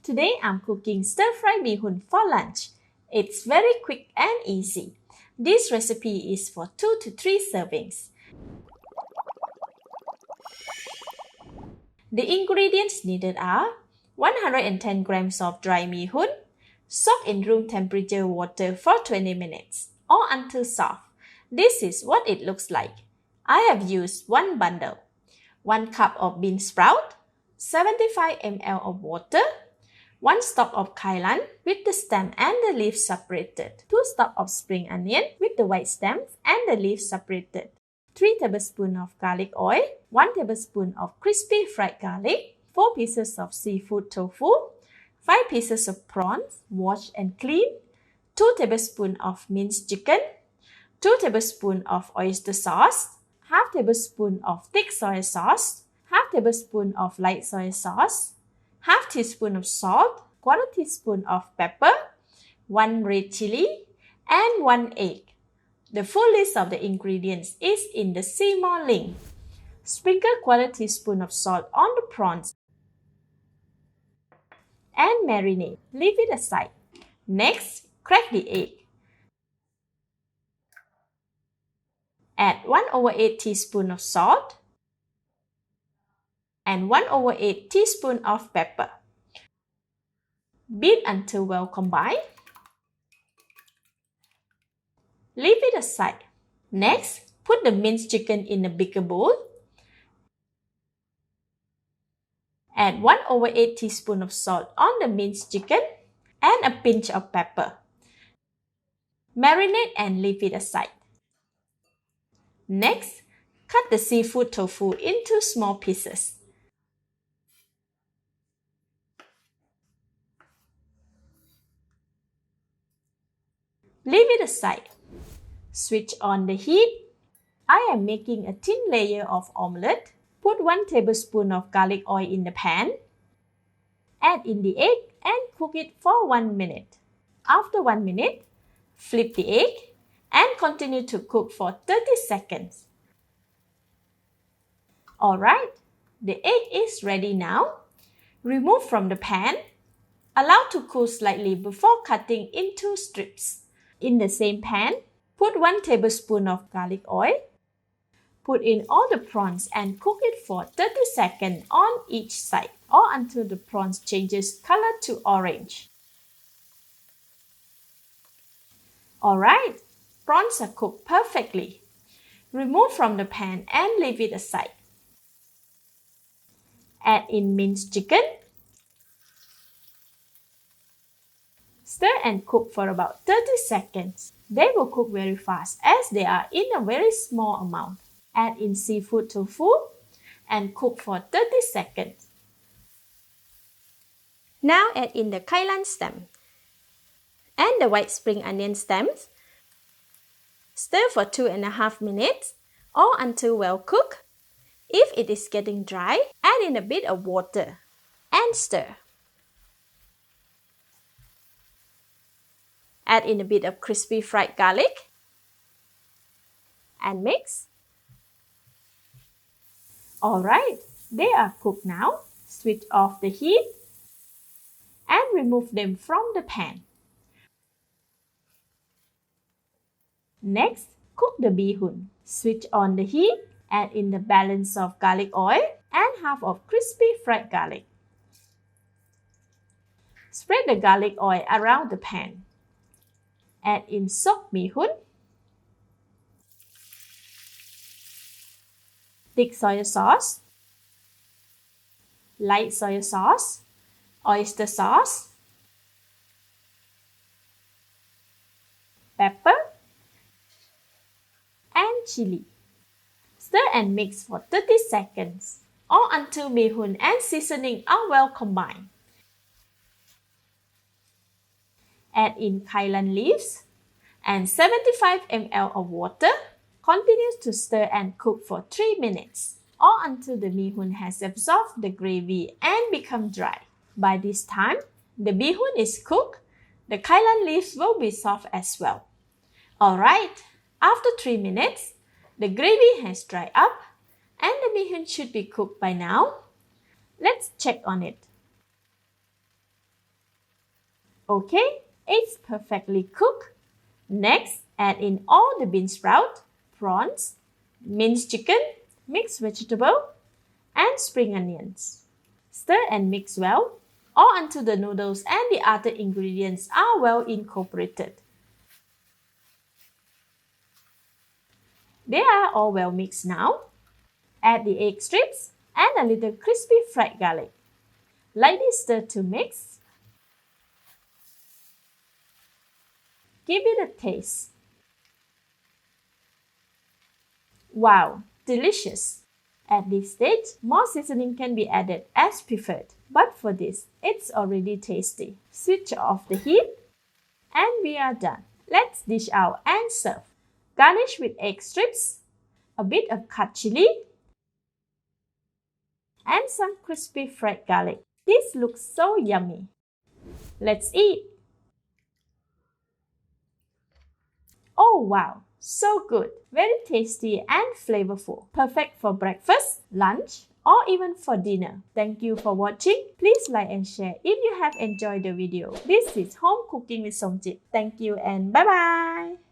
Today I'm cooking stir-fry bee hoon for lunch. It's very quick and easy. This recipe is for 2 to 3 servings. The ingredients needed are 110 grams of dry bee hoon, soak in room temperature water for 20 minutes or until soft. This is what it looks like. I have used 1 bundle, 1 cup of bean sprout, 75 ml of water, 1 stalk of kailan with the stem and the leaves separated, 2 stalks of spring onion with the white stems and the leaves separated, 3 tablespoons of garlic oil, 1 tablespoon of crispy fried garlic, 4 pieces of seafood tofu, 5 pieces of prawns washed and cleaned, 2 tablespoons of minced chicken, 2 tablespoons of oyster sauce, half tablespoon of thick soy sauce, half tablespoon of light soy sauce, half teaspoon of salt, quarter teaspoon of pepper, 1 red chili, and 1 egg. The full list of the ingredients is in the See More link. Sprinkle quarter teaspoon of salt on the prawns and marinate. Leave it aside. Next, crack the egg. Add 1/8 teaspoon of salt and 1/8 teaspoon of pepper. Beat until well combined. Leave it aside. Next, put the minced chicken in a bigger bowl. Add 1/8 teaspoon of salt on the minced chicken and a pinch of pepper. Marinate and leave it aside. Next, cut the seafood tofu into small pieces. Leave it aside. Switch on the heat. I am making a thin layer of omelette. Put 1 tablespoon of garlic oil in the pan. Add in the egg and cook it for 1 minute. After 1 minute, flip the egg and continue to cook for 30 seconds. Alright, the egg is ready now. Remove from the pan. Allow to cool slightly before cutting into strips. In the same pan, put 1 tablespoon of garlic oil. Put in all the prawns and cook it for 30 seconds on each side or until the prawns changes color to orange. Alright, prawns are cooked perfectly. Remove from the pan and leave it aside. Add in minced chicken. Stir and cook for about 30 seconds. They will cook very fast as they are in a very small amount. Add in seafood tofu and cook for 30 seconds. Now add in the kailan stem and the white spring onion stems. Stir for 2.5 minutes or until well cooked. If it is getting dry, add in a bit of water and stir. Add in a bit of crispy fried garlic and mix. Alright, they are cooked now. Switch off the heat and remove them from the pan. Next, cook the bee hoon. Switch on the heat, add in the balance of garlic oil and half of crispy fried garlic. Spread the garlic oil around the pan. Add in soaked bee hoon, thick soy sauce, light soy sauce, oyster sauce, pepper, and chili. Stir and mix for 30 seconds or until bee hoon and seasoning are well combined. Add in kailan leaves and 75 ml of water. Continue to stir and cook for 3 minutes or until the bee hoon has absorbed the gravy and become dry. By this time, the bee hoon is cooked. The kailan leaves will be soft as well. Alright, after 3 minutes, the gravy has dried up and the bee hoon should be cooked by now. Let's check on it. Okay, it's perfectly cooked. Next, add in all the bean sprout, prawns, minced chicken, mixed vegetable, and spring onions. Stir and mix well, all until the noodles and the other ingredients are well incorporated. They are all well mixed now. Add the egg strips and a little crispy fried garlic. Lightly stir to mix. Give it a taste. Wow, delicious! At this stage, more seasoning can be added as preferred. But for this, it's already tasty. Switch off the heat and we are done. Let's dish out and serve. Garnish with egg strips, a bit of cut chili, and some crispy fried garlic. This looks so yummy. Let's eat. Oh wow, so good. Very tasty and flavorful. Perfect for breakfast, lunch, or even for dinner. Thank you for watching. Please like and share if you have enjoyed the video. This is Home Cooking with Somjit. Thank you and bye bye.